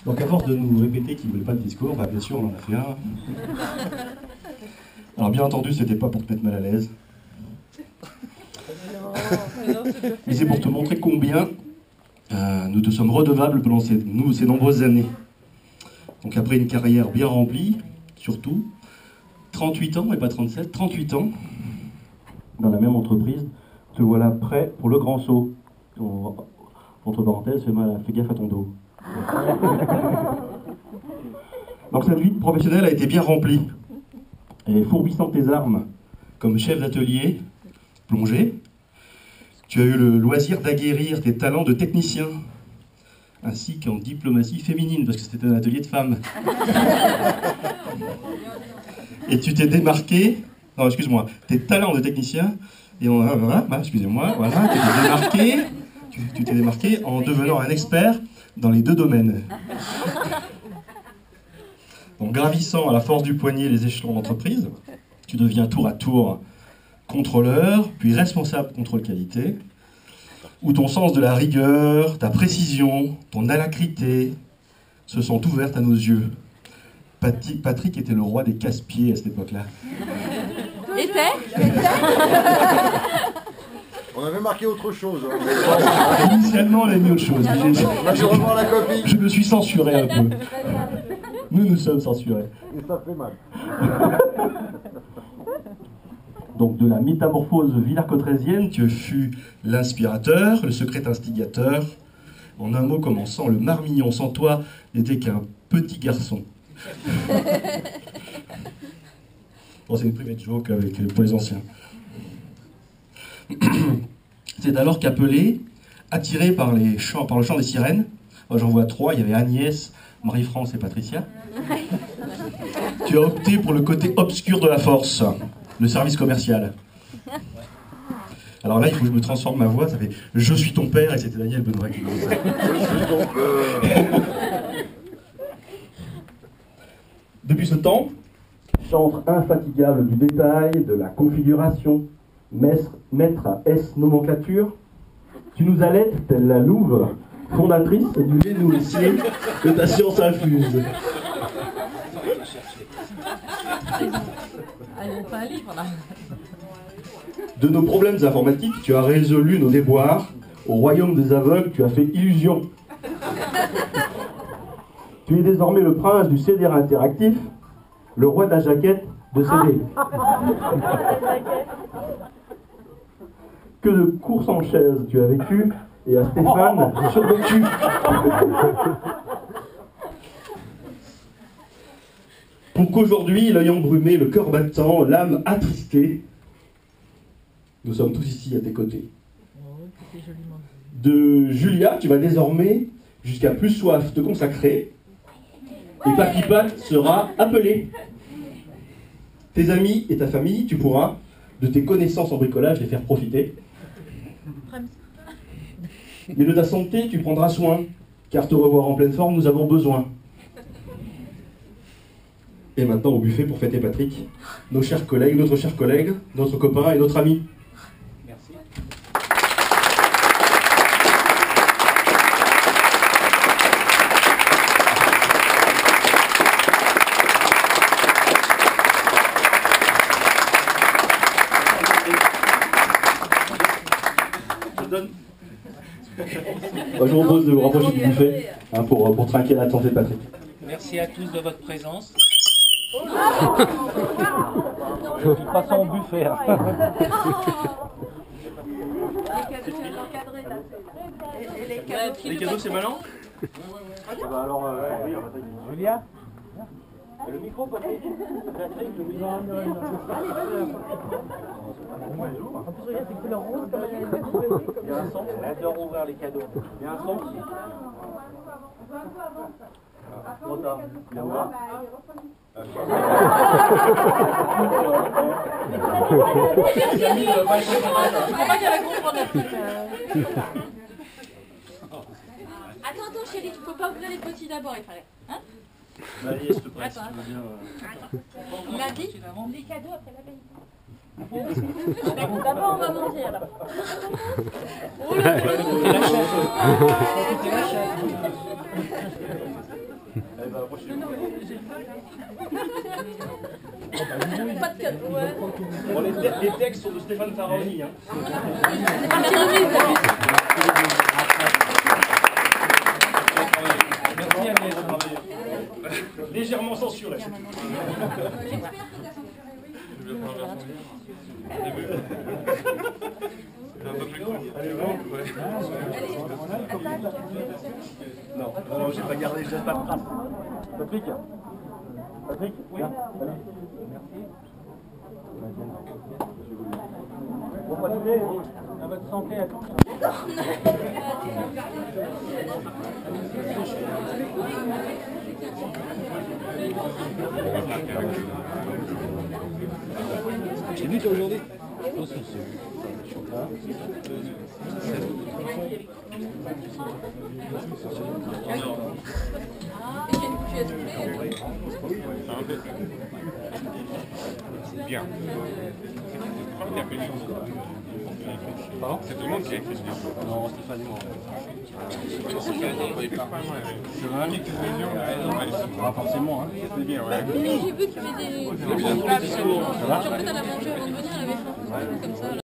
Donc à force de nous répéter qu'ils ne voulaient pas de discours, bah, bien sûr on en a fait un. Alors bien entendu, c'était pas pour te mettre mal à l'aise. Mais c'est pour te montrer combien nous te sommes redevables pendant ces nombreuses années. Donc après une carrière bien remplie, surtout, 38 ans et pas 37, 38 ans, dans la même entreprise, te voilà prêt pour le grand saut. Entre parenthèses, fais gaffe à ton dos. Donc cette vie professionnelle a été bien remplie. Et fourbissant tes armes comme chef d'atelier, plongé, tu as eu le loisir d'aguerrir tes talents de technicien, ainsi qu'en diplomatie féminine, parce que c'était un atelier de femmes. Et tu t'es démarqué, non excuse-moi, tes talents de technicien, et excusez-moi, voilà, tu t'es démarqué en devenant un expert dans les deux domaines. Donc gravissant à la force du poignet les échelons d'entreprise, tu deviens tour à tour contrôleur, puis responsable contrôle qualité, où ton sens de la rigueur, ta précision, ton alacrité se sont ouvertes à nos yeux. Patrick était le roi des casse-pieds à cette époque-là. On avait marqué autre chose. Initialement, on a mis autre chose. Je me suis censuré un peu. Nous sommes censurés. Et ça fait mal. Donc de la métamorphose villers-cotrésienne, tu fus l'inspirateur, le secret instigateur. En un mot commençant, le marmillon sans toi n'était qu'un petit garçon. Bon, c'est une private joke pour les anciens. C'est alors qu'appelé, attiré par le chant des sirènes, j'en vois trois, il y avait Agnès, Marie-France et Patricia, tu as opté pour le côté obscur de la force, le service commercial. Alors là, il faut que je me transforme ma voix, ça fait « Je suis ton père » et c'était Daniel Benoît qui disait ça. Depuis ce temps, chantre infatigable du détail, de la configuration, maître à S nomenclature, tu nous allaites, telle la louve, fondatrice du lait nourricier de ta science infuse. De nos problèmes informatiques, tu as résolu nos déboires. Au royaume des aveugles, tu as fait illusion. Tu es désormais le prince du CD interactif, le roi de la jaquette de CD. Que de courses en chaise tu as vécu, et à Stéphane survécu. Pour qu'aujourd'hui, l'œil embrumé, le cœur battant, l'âme attristée, nous sommes tous ici à tes côtés. De Julia, tu vas désormais, jusqu'à plus soif, te consacrer, et Papy Pat sera appelé. Tes amis et ta famille, tu pourras, de tes connaissances en bricolage, les faire profiter. Mais de ta santé, tu prendras soin, car te revoir en pleine forme, nous avons besoin. Et maintenant, au buffet pour fêter Patrick, notre cher collègue, notre copain et notre ami. Merci. Je vous propose de vous rapprocher du buffet pour trinquer la santé de Patrick. Merci à tous de votre présence. Passons au buffet. Les cadeaux, c'est malin. Alors, Julia. le micro, Patrick. Le micro. En plus, regarde, c'est couleur rose comme Il y a un son. Elle adore ouvrir les cadeaux. Il y a un son. Trop tard. Il y a moi. Attends, chérie, tu peux pas ouvrir les petits d'abord, il fallait. Hein? Allez, je te presse. On m'a dit les cadeaux après la paye. D'abord, on va manger alors. T'es la chef. Pas de cadeau, ouais. Bon, les textes sont de Stéphane Faroni. Hein. Merci Agnès. Légèrement censuré. Non, non, j'ai pas gardé, j'ai pas de trace. Patrick, viens. Allez. Bon, Patrick, à votre santé, à tous. J'ai vu toi aujourd'hui. Bien. Pardon? C'est tout le monde qui a écrit ce livre. Non, Stéphane et moi. Ah, forcément, hein. C'est bien, ouais. Mais j'ai vu qu'il y avait des... En fait, elle a mangé avant de venir, elle avait faim. Comme ça, là.